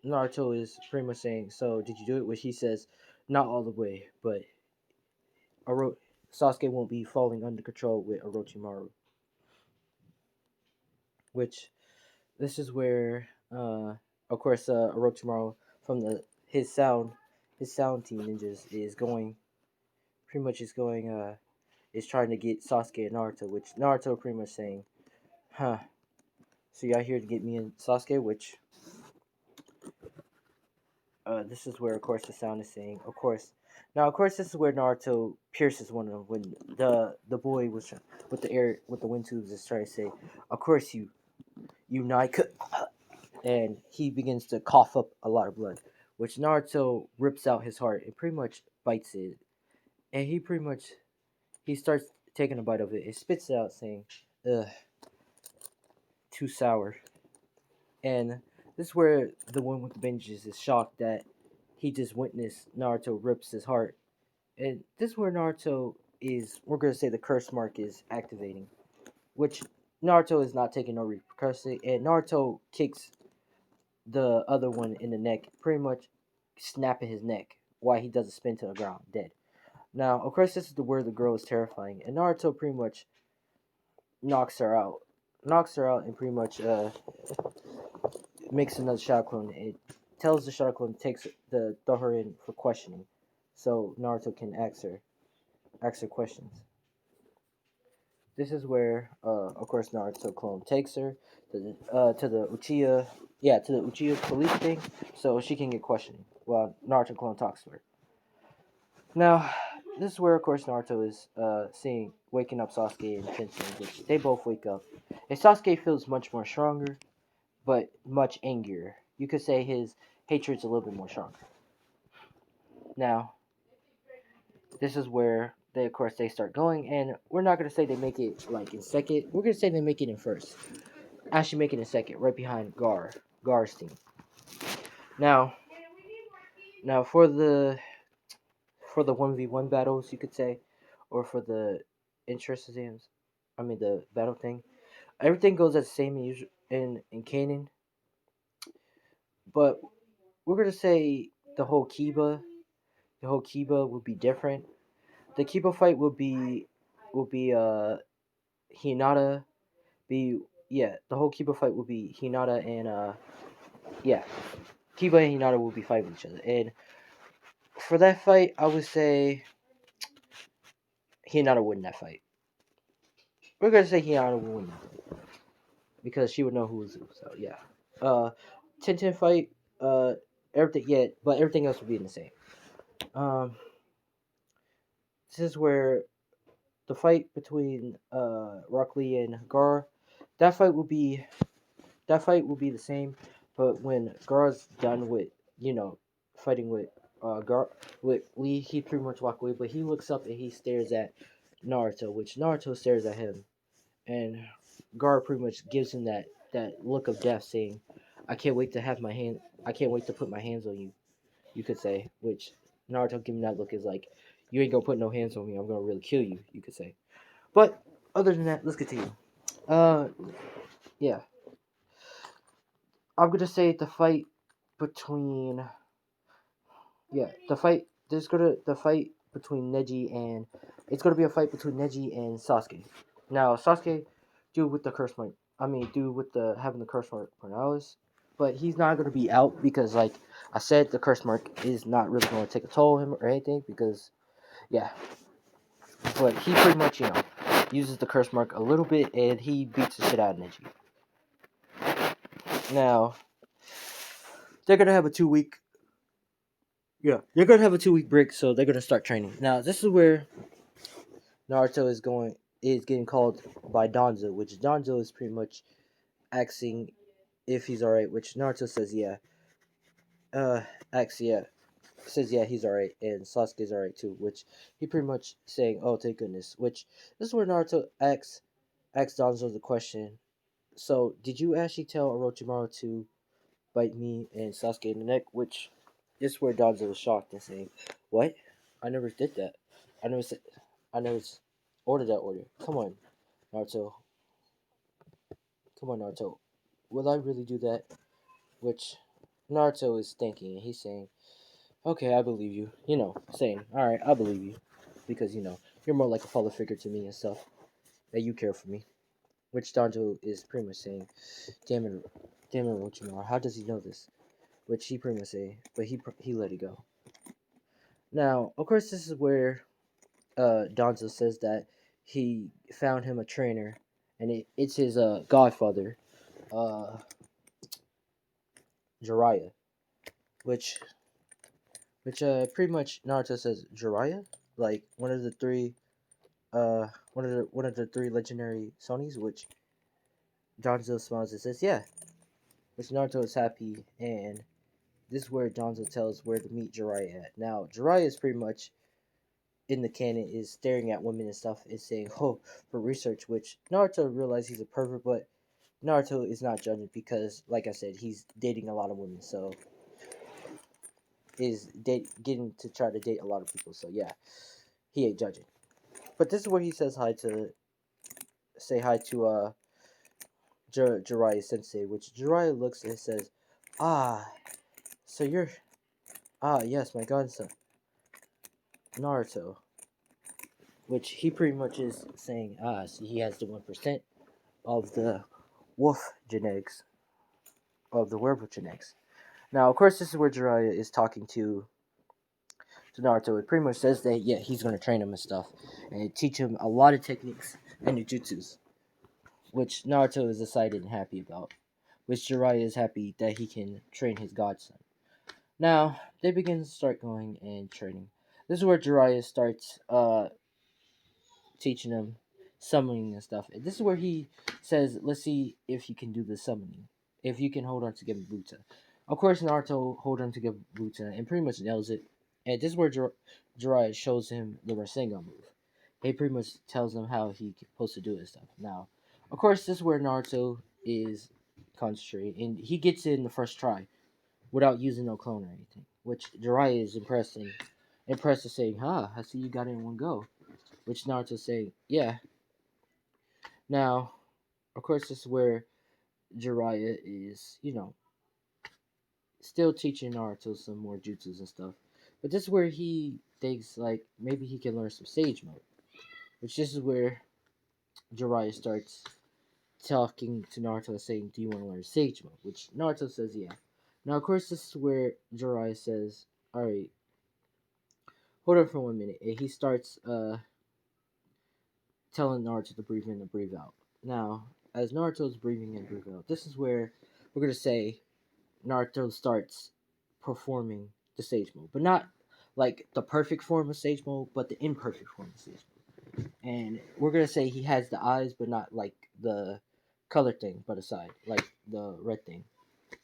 Naruto is pretty much saying, "So did you do it?" Which he says, "Not all the way, but Sasuke won't be falling under control with Orochimaru." Which this is where, of course, Orochimaru from his sound team ninjas is going pretty much is trying to get Sasuke and Naruto, which Naruto pretty much saying, "Huh, so y'all here to get me and Sasuke?" Which this is where, of course, the sound is saying, "Of course." Now, of course, this is where Naruto pierces one of them when the boy was with the wind tubes is trying to say, "Of course you Nike," and he begins to cough up a lot of blood, which Naruto rips out his heart and pretty much bites it, and he starts taking a bite of it. It spits it out, saying, "Ugh, too sour." And this is where the one with the binges is shocked that he just witnessed Naruto rips his heart. And this is where Naruto is, we're going to say the curse mark is activating, which Naruto is not taking no repercussion. And Naruto kicks the other one in the neck, pretty much snapping his neck while he does a spin to the ground, dead. Now, of course, this is where the girl is terrifying. And Naruto pretty much knocks her out. Knocks her out and pretty much makes another shadow clone. It tells the shadow clone takes the throw her in for questioning, so Naruto can ask her questions. This is where, of course, Naruto clone takes her to the Uchiha police thing, so she can get questioning while Naruto clone talks to her. Now, this is where, of course, Naruto is waking up Sasuke and Tensei, which they both wake up. And Sasuke feels much more stronger, but much angrier. You could say his hatred's a little bit more stronger. Now, this is where of course, they start going, and we're not gonna say they make it like in second. We're gonna say they make it in first. Actually, make it in second, right behind Gar's team. Now, Now for the 1v1 battles, you could say, or for the interest exams, I mean the battle thing, everything goes as the same in Kanan, but we're gonna say the whole Kiba, the whole Kiba would be different. The Kiba fight will be Hinata be yeah, the whole Kiba fight will be Hinata and yeah, Kiba and Hinata will be fighting each other. And for that fight, I would say Hinata win that fight. We're gonna say Hinata will win that fight because she would know who was who. So yeah, 10-10 fight. Uh, everything yeah, but everything else would be in the same. Um, this is where the fight between Rock Lee and Gar, that fight will be the same, but when Gar's done with fighting with Gar with Lee, he pretty much walk away, but he looks up and he stares at Naruto, which Naruto stares at him, and Gar pretty much gives him that look of death, saying, "I can't wait to have my hand. I can't wait to put my hands on you." You could say, which Naruto giving that look is like, "You ain't gonna put no hands on me. I'm gonna really kill you." You could say, but other than that, let's continue. Uh, yeah, I'm gonna say the fight between the fight between Neji and it's gonna be a fight between Neji and Sasuke. Now Sasuke, dude with the curse mark. I mean, dude with the having the curse mark Morales, but he's not gonna be out because, like I said, the curse mark is not really gonna take a toll on him or anything because yeah. But he pretty much uses the curse mark a little bit and he beats the shit out of Neji. Now they're gonna have a 2 week. Yeah, they're gonna have a 2 week break, so they're gonna start training. Now this is where Naruto is getting called by Danzo, which Danzo is pretty much asking if he's alright, which Naruto says yeah. Asks yeah, says yeah he's alright, and Sasuke's alright too, which he pretty much saying oh thank goodness. Which this is where Naruto asks Danzo the question. So did you actually tell Orochimaru to bite me and Sasuke in the neck? Which this is where Danzo was shocked and saying, "What? I never did that. I never said. I never ordered that order. Come on, Naruto. Come on, Naruto. Will I really do that?" Which Naruto is thinking, and he's saying, "Okay, I believe you." Saying, "All right, I believe you," because you're more like a father figure to me and stuff. That you care for me. Which Danzo is pretty much saying, damn it, Orochimaru. How does he know this?" Which he pretty much say, but he let it go. Now, of course, this is where Danzo says that he found him a trainer, and it's his godfather, uh, Jiraiya, which pretty much Naruto says Jiraiya, like one of the three legendary Sonys, which Danzo smiles and says yeah, which Naruto is happy, and this is where Danzo tells where to meet Jiraiya at. Now, Jiraiya is pretty much in the canon is staring at women and stuff and saying, "Oh, for research," which Naruto realizes he's a pervert, but Naruto is not judging because, like I said, he's dating a lot of women, so getting to try to date a lot of people. So yeah, he ain't judging. But this is where he says hi to say hi to Jiraiya Sensei, which Jiraiya looks and says, "Ah, so you're yes, my godson, Naruto." Which he pretty much is saying, so he has the 1% of the wolf genetics, of the werewolf genetics. Now, of course, this is where Jiraiya is talking to Naruto. It pretty much says that yeah, he's gonna train him and stuff, and teach him a lot of techniques and jutsus, which Naruto is excited and happy about. Which Jiraiya is happy that he can train his godson. Now they begin to start going and training. This is where Jiraiya starts teaching him summoning and stuff. And this is where he says, "Let's see if you can do the summoning. If you can hold on to Gebuta." Of course, Naruto hold on to Gebuta and pretty much nails it. And this is where Jiraiya shows him the Rasengan move. He pretty much tells him how he's supposed to do it and stuff. Now, of course, this is where Naruto is concentrating, and he gets it in the first try without using no clone or anything. which Jiraiya is impressed and saying, "Huh, I see you got it in one go." Which Naruto's saying, "Yeah." Now, of course, this is where Jiraiya is, still teaching Naruto some more jutsus and stuff. But this is where he thinks like maybe he can learn some Sage Mode. Which this is where Jiraiya starts talking to Naruto and saying, "Do you want to learn Sage Mode?" Which Naruto says, "Yeah." Now, of course, this is where Jiraiya says, "All right, hold on for 1 minute," and he starts telling Naruto to breathe in and breathe out. Now, as Naruto's breathing in and breathing out, this is where we're gonna say Naruto starts performing the Sage Mode, but not like the perfect form of Sage Mode, but the imperfect form of Sage Mode. And we're gonna say he has the eyes, but not like the color thing, but aside, like the red thing.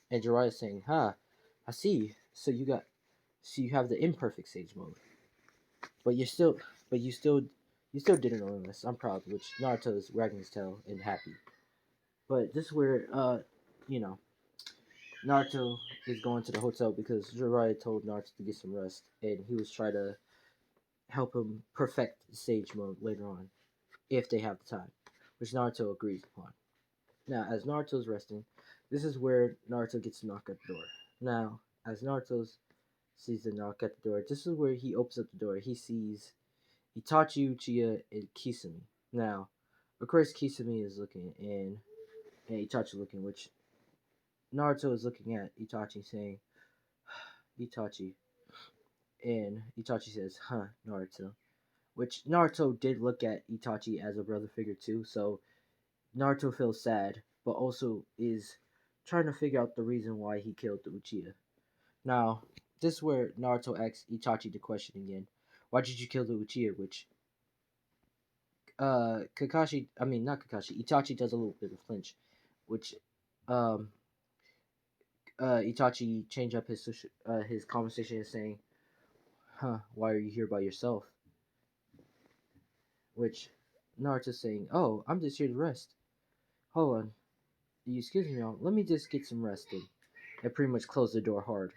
And Jiraiya's saying, "Huh, I see. So you have the imperfect Sage Mode, but you still didn't learn this. I'm proud." Which Naruto is wagging his tail and happy. But this is where, you know, Naruto is going to the hotel because Jiraiya told Naruto to get some rest, and he was trying to help him perfect the Sage Mode later on, if they have the time, which Naruto agrees upon. Now, as Naruto's resting, this is where Naruto gets a knock at the door. Now, as Naruto sees the knock at the door, this is where he opens up the door. He sees Itachi, Uchiha, and Kisame. Now, of course, Kisame is looking, and Itachi looking, which Naruto is looking at Itachi saying, "Itachi." And Itachi says, "Huh, Naruto." Which Naruto did look at Itachi as a brother figure too, so Naruto feels sad, but also is trying to figure out the reason why he killed the Uchiha. Now, this is where Naruto asks Itachi the question again. Why did you kill the Uchiha? Which not Kakashi, Itachi does a little bit of flinch, which um Itachi changed up his conversation and saying, "Huh, why are you here by yourself?" Which Naruto's saying, "Oh, I'm just here to rest. Hold on, you excuse me, let me just get some rest in." And pretty much close the door hard.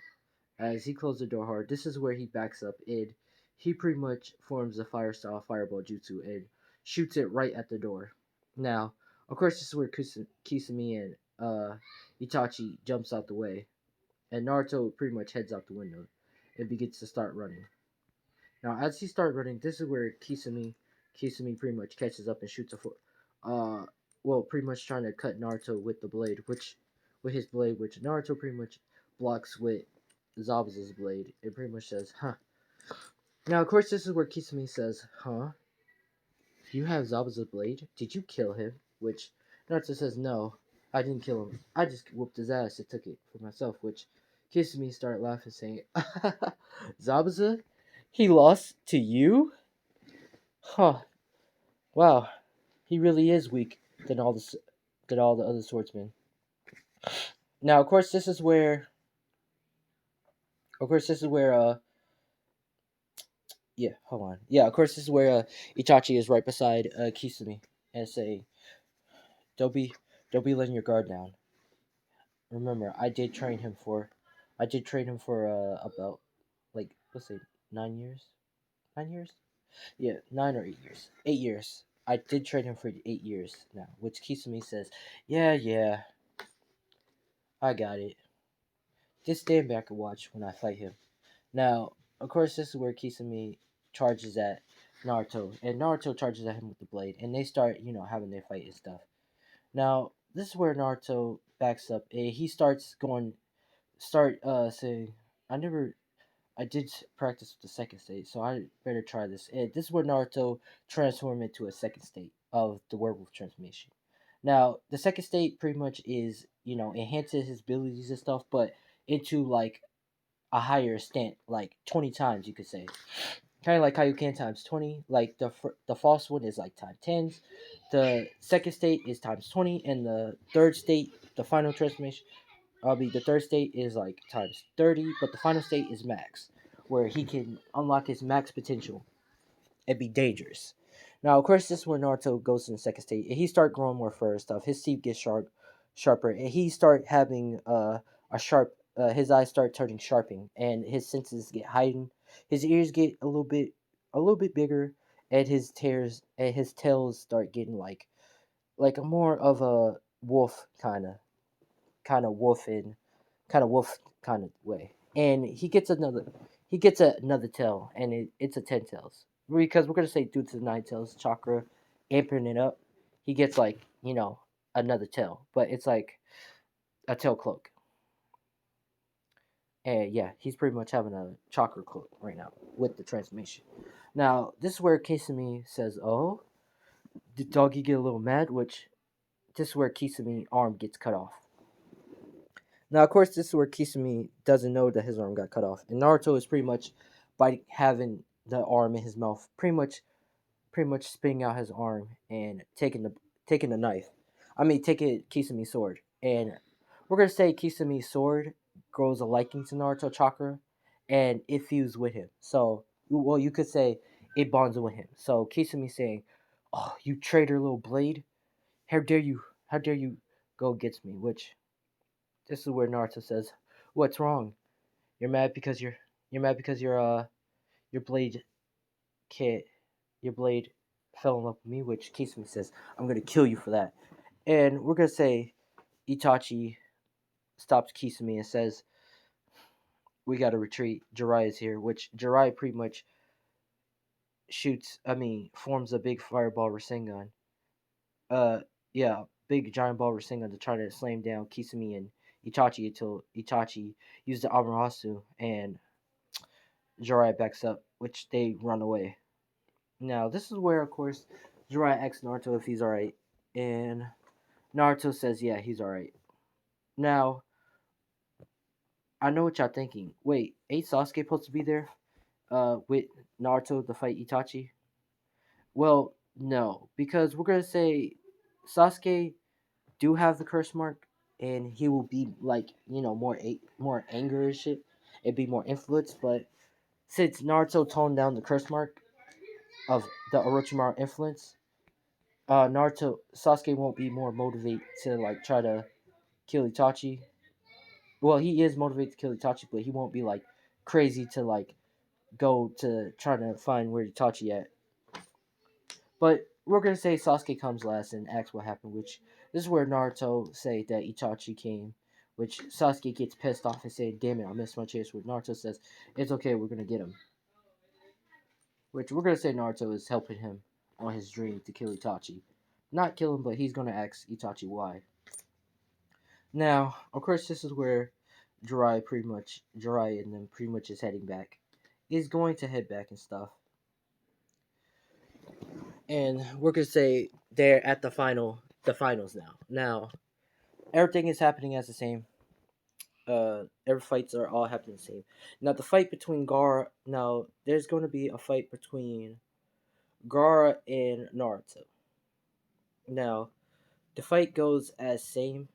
As he closed the door hard, this is where he backs up and he pretty much forms a fire style fireball jutsu and shoots it right at the door. Now, of course, this is where Kisame and Itachi jumps out the way, and Naruto pretty much heads out the window and begins to start running. Now, as he starts running, this is where Kisame pretty much catches up and shoots a foot. Pretty much trying to cut Naruto with the blade, with his blade, which Naruto pretty much blocks with Zabuza's blade. It pretty much says, "Huh." Now, of course, this is where Kisame says, "Huh? You have Zabuza's blade? Did you kill him?" Which Naruto says, "No, I didn't kill him. I just whooped his ass and took it for myself." Which Kisame started laughing, saying, "Zabuza? He lost to you? Huh. Wow. He really is weak than all the other swordsmen." Now, of course, this is where, yeah, hold on. Yeah, of course, this is where Itachi is right beside Kisame and saying, "Don't be, don't be letting your guard down. Remember, I did train him for about, like, let's say 9 years, 9 years, yeah, 9 or 8 years, 8 years. I did train him for 8 years now." Which Kisame says, "Yeah, yeah, I got it. Just stand back and watch when I fight him." Now, of course, this is where Kisame charges at Naruto, and Naruto charges at him with the blade, and they start, having their fight and stuff. Now, this is where Naruto backs up, and he saying, I did practice with the second state, so I better try this." And this is where Naruto transformed into a second state of the werewolf transformation. Now, the second state pretty much is, enhances his abilities and stuff, but into like a higher extent, like 20 times, you could say. Kind of like how you can times 20. Like the false one is like times 10s. The second state is times 20, and the third state, the final transformation, the third state is like times 30, but the final state is max, where he can unlock his max potential and be dangerous. Now, of course, this is where Naruto goes in the second state, and he start growing more fur and stuff. His teeth get sharper, and he start having a sharp his eyes start turning sharpening, and his senses get heightened. His ears get a little bit bigger, and his tails start getting like a more of a wolf kind of wolfing kind of wolf kind of way. And he gets another tail, and it's a 10 tails, because we're gonna say due to the 9 tails chakra amping it up, he gets like another tail, but it's like a tail cloak. And yeah, he's pretty much having a chakra cloak right now with the transformation. Now this is where Kisame says, "Oh, did doggy get a little mad?" Which this is where Kisame arm gets cut off. Now, of course, this is where Kisame doesn't know that his arm got cut off, and Naruto is pretty much by having the arm in his mouth, pretty much spitting out his arm and taking the knife. I mean, taking Kisame's sword, and we're gonna say Kisame's sword grows a liking to Naruto chakra, and it fused with him. So, well, you could say it bonds with him. So Kisame saying, "Oh, you traitor little blade! How dare you? How dare you go against me?" Which this is where Naruto says, "What's wrong? You're mad because you're mad because your blade can't your blade fell in love with me," which Kisame says, "I'm gonna kill you for that." And we're gonna say Itachi stops Kisame and says, "We gotta retreat. Jiraiya's here," which Jiraiya pretty much forms a big fireball Rasengan. Uh, yeah, big giant ball Rasengan to try to slam down Kisame and Itachi until Itachi used the Amarasu and Jiraiya backs up, which they run away. Now, this is where, of course, Jiraiya asks Naruto if he's alright, and Naruto says, yeah, he's alright. Now, I know what y'all thinking. Wait, ain't Sasuke supposed to be there with Naruto to fight Itachi? Well, no, because we're going to say Sasuke do have the curse mark, and he will be like, more anger and shit. It'd be more influence, but since Naruto toned down the curse mark of the Orochimaru influence, Naruto Sasuke won't be more motivated to like try to kill Itachi. Well, he is motivated to kill Itachi, but he won't be like crazy to like go to try to find where Itachi at. But we're gonna say Sasuke comes last and asks what happened, which this is where Naruto say that Itachi came, which Sasuke gets pissed off and say, "Damn it, I missed my chance." Where Naruto says, "It's okay, we're gonna get him." Which we're gonna say Naruto is helping him on his dream to kill Itachi. Not kill him, but he's gonna ask Itachi why. Now, of course, this is where Jiraiya and them pretty much is heading back. Is going to head back and stuff. And we're gonna say they're at the finals now. Now, everything is happening as the same. Every fights are all happening the same. Now, the fight between Gara. Now, there's going to be a fight between Gara and Naruto. Now, the fight goes as same,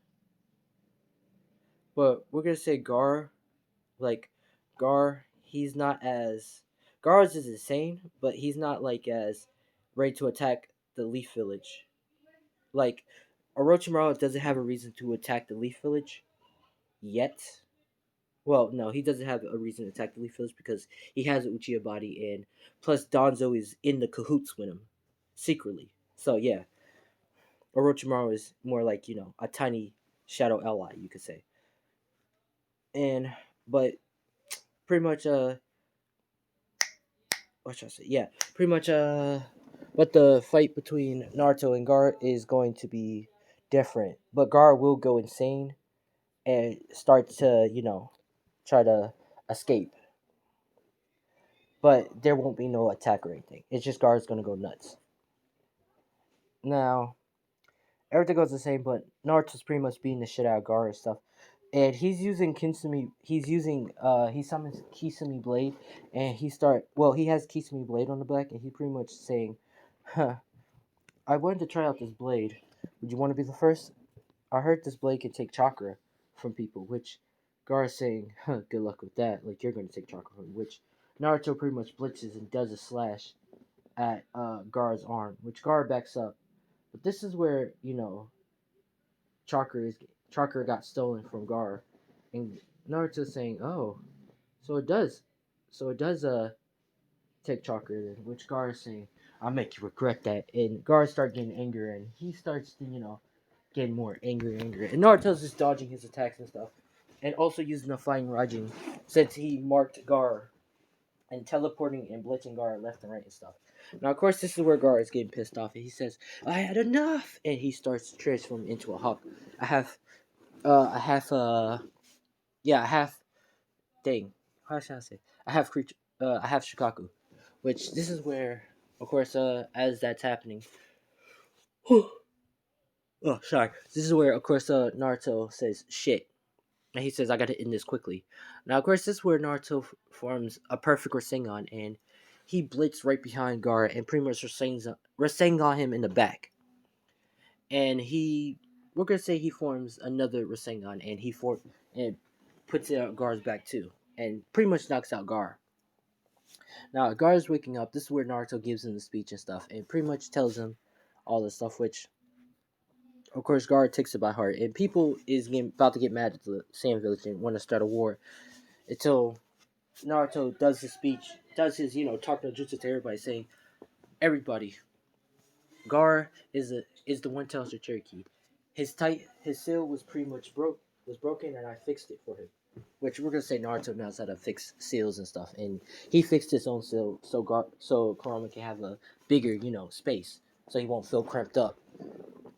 but we're gonna say like he's not as Gar's is insane, but he's not like as ready to attack the Leaf Village. Like Orochimaru doesn't have a reason to attack the Leaf Village yet. Well, no, he doesn't have a reason to attack the Leaf Village because he has an Uchiha body, and plus Donzo is in the cahoots with him secretly. So yeah, Orochimaru is more like a tiny shadow ally, you could say. And but pretty much what should I say? Yeah, pretty much but the fight between Naruto and Gar is going to be different. But Gar will go insane and start to, try to escape. But there won't be no attack or anything. It's just Gar is gonna go nuts. Now, everything goes the same, but Naruto's pretty much beating the shit out of Gar and stuff. And he's using Kinsumi. He summons Kisame Blade, and he has Kisame Blade on the back, and he pretty much saying, "Huh, I wanted to try out this blade. Would you want to be the first? I heard this blade can take chakra from people," which Gar is saying, "Huh, good luck with that. Like you're gonna take chakra from me," which Naruto pretty much blitzes and does a slash at Gar's arm, which Gar backs up. But this is where chakra got stolen from Gar, and Naruto's saying, "Oh, so it does, so it does take chakra." Then, which Gar is saying, "I'll make you regret that." And Gar starts getting angry, and he starts to getting more angry. And Naruto's just dodging his attacks and stuff, and also using the flying Raijin since he marked Gar and teleporting and blitzing Gar left and right and stuff. Now, of course, this is where Gar is getting pissed off, and he says, "I had enough," and he starts transforming into a hawk. I have, I have, yeah, I have thing. How should I say? I have creature. I have Shikaku, which this is where, of course, as that's happening. Oh, sorry. This is where, of course, Naruto says shit. And he says, I gotta end this quickly. Now, of course, this is where Naruto forms a perfect Rasengan, and he blitzed right behind Gar and pretty much Rasengan him in the back. And we're gonna say he forms another Rasengan, and and puts it on Gar's back too, and pretty much knocks out Gar. Now, Gar is waking up. This is where Naruto gives him the speech and stuff, and pretty much tells him all the stuff, which of course, Gar takes it by heart, and people is about to get mad at the Sand Village and want to start a war until Naruto does his speech, does his talk no jutsu to everybody, saying, "Everybody, Gar is the one tells the Cherokee. His seal was pretty much broken, and I fixed it for him." Which we're gonna say Naruto knows how to fix seals and stuff, and he fixed his own seal so Kurama can have a bigger space, so he won't feel cramped up.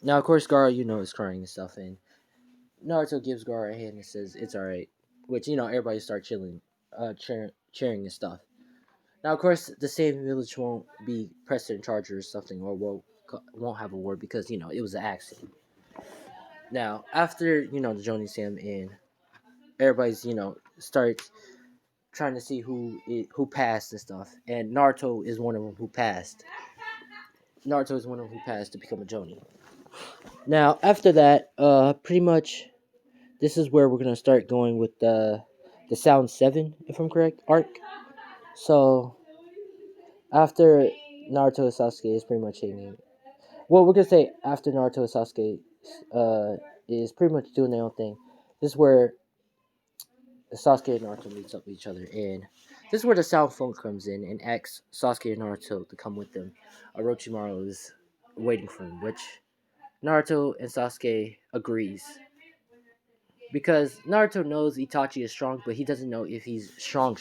Now, of course, Gar is crying and stuff, and Naruto gives Gar a hand and says it's all right, which everybody start chilling, cheering and stuff. Now, of course, the same village won't be pressed in charge or something, or won't have a war because it was an accident. Now, after the Jonin Sam and everybody's starts trying to see who passed and stuff, and Naruto is one of them who passed. Naruto is one of them who passed to become a Jonin. Now, after that, pretty much this is where we're gonna start going with the Sound 7, if I'm correct, arc. So after Naruto and Sasuke is pretty much hanging. Well, we're gonna say after Naruto and Sasuke is pretty much doing their own thing. This is where Sasuke and Naruto meets up with each other, and this is where the Sound phone comes in and asks Sasuke and Naruto to come with them. Orochimaru is waiting for him, which Naruto and Sasuke agrees. Because Naruto knows Itachi is strong, but he doesn't know if he's strong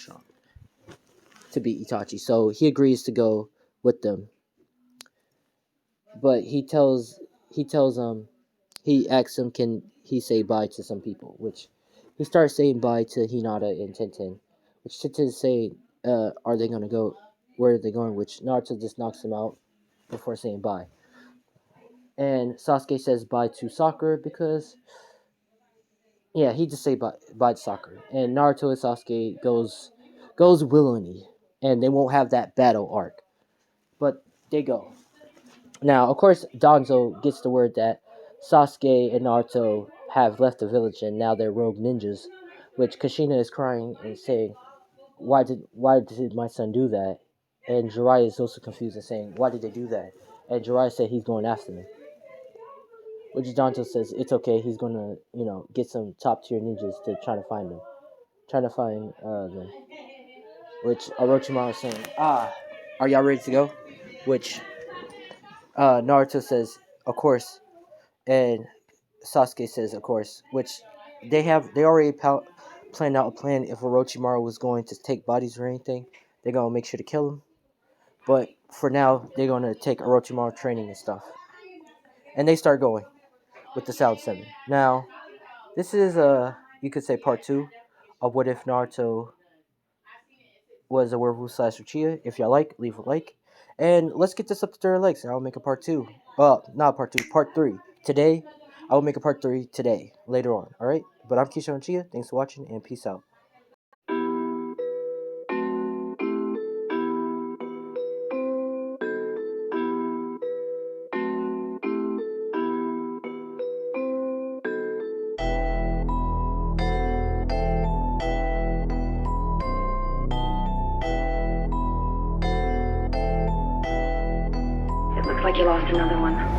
to beat Itachi. So he agrees to go with them. But he asks him, can he say bye to some people? Which he starts saying bye to Hinata and Tenten. Which Tenten is saying, are they gonna go? Where are they going? Which Naruto just knocks him out before saying bye. And Sasuke says bye to Sakura because he just say bye to Sakura. And Naruto and Sasuke goes willingly, and they won't have that battle arc. But they go. Now, of course, Danzo gets the word that Sasuke and Naruto have left the village and now they're rogue ninjas, which Kushina is crying and saying, why did my son do that? And Jiraiya is also confused and saying, why did they do that? And Jiraiya said he's going after them. Which Danzo says it's okay, he's gonna, get some top tier ninjas to try to find them. Trying to find them. Which Orochimaru is saying, are y'all ready to go? Which Naruto says, of course, and Sasuke says, of course, which they already planned out a plan. If Orochimaru was going to take bodies or anything, they're gonna make sure to kill him. But for now, they're gonna take Orochimaru training and stuff, and they start going with the Sound 7. Now, this is you could say part 2 of what if Naruto was a werewolf / Uchiha. If y'all like, leave a like. And let's get this up to 30 likes, and I'll make a part 2. Not part 2, part 3. Today, I will make a part 3 today, later on, alright? But I'm Keisha Uchiha. Thanks for watching, and peace out. It looks like you lost another one.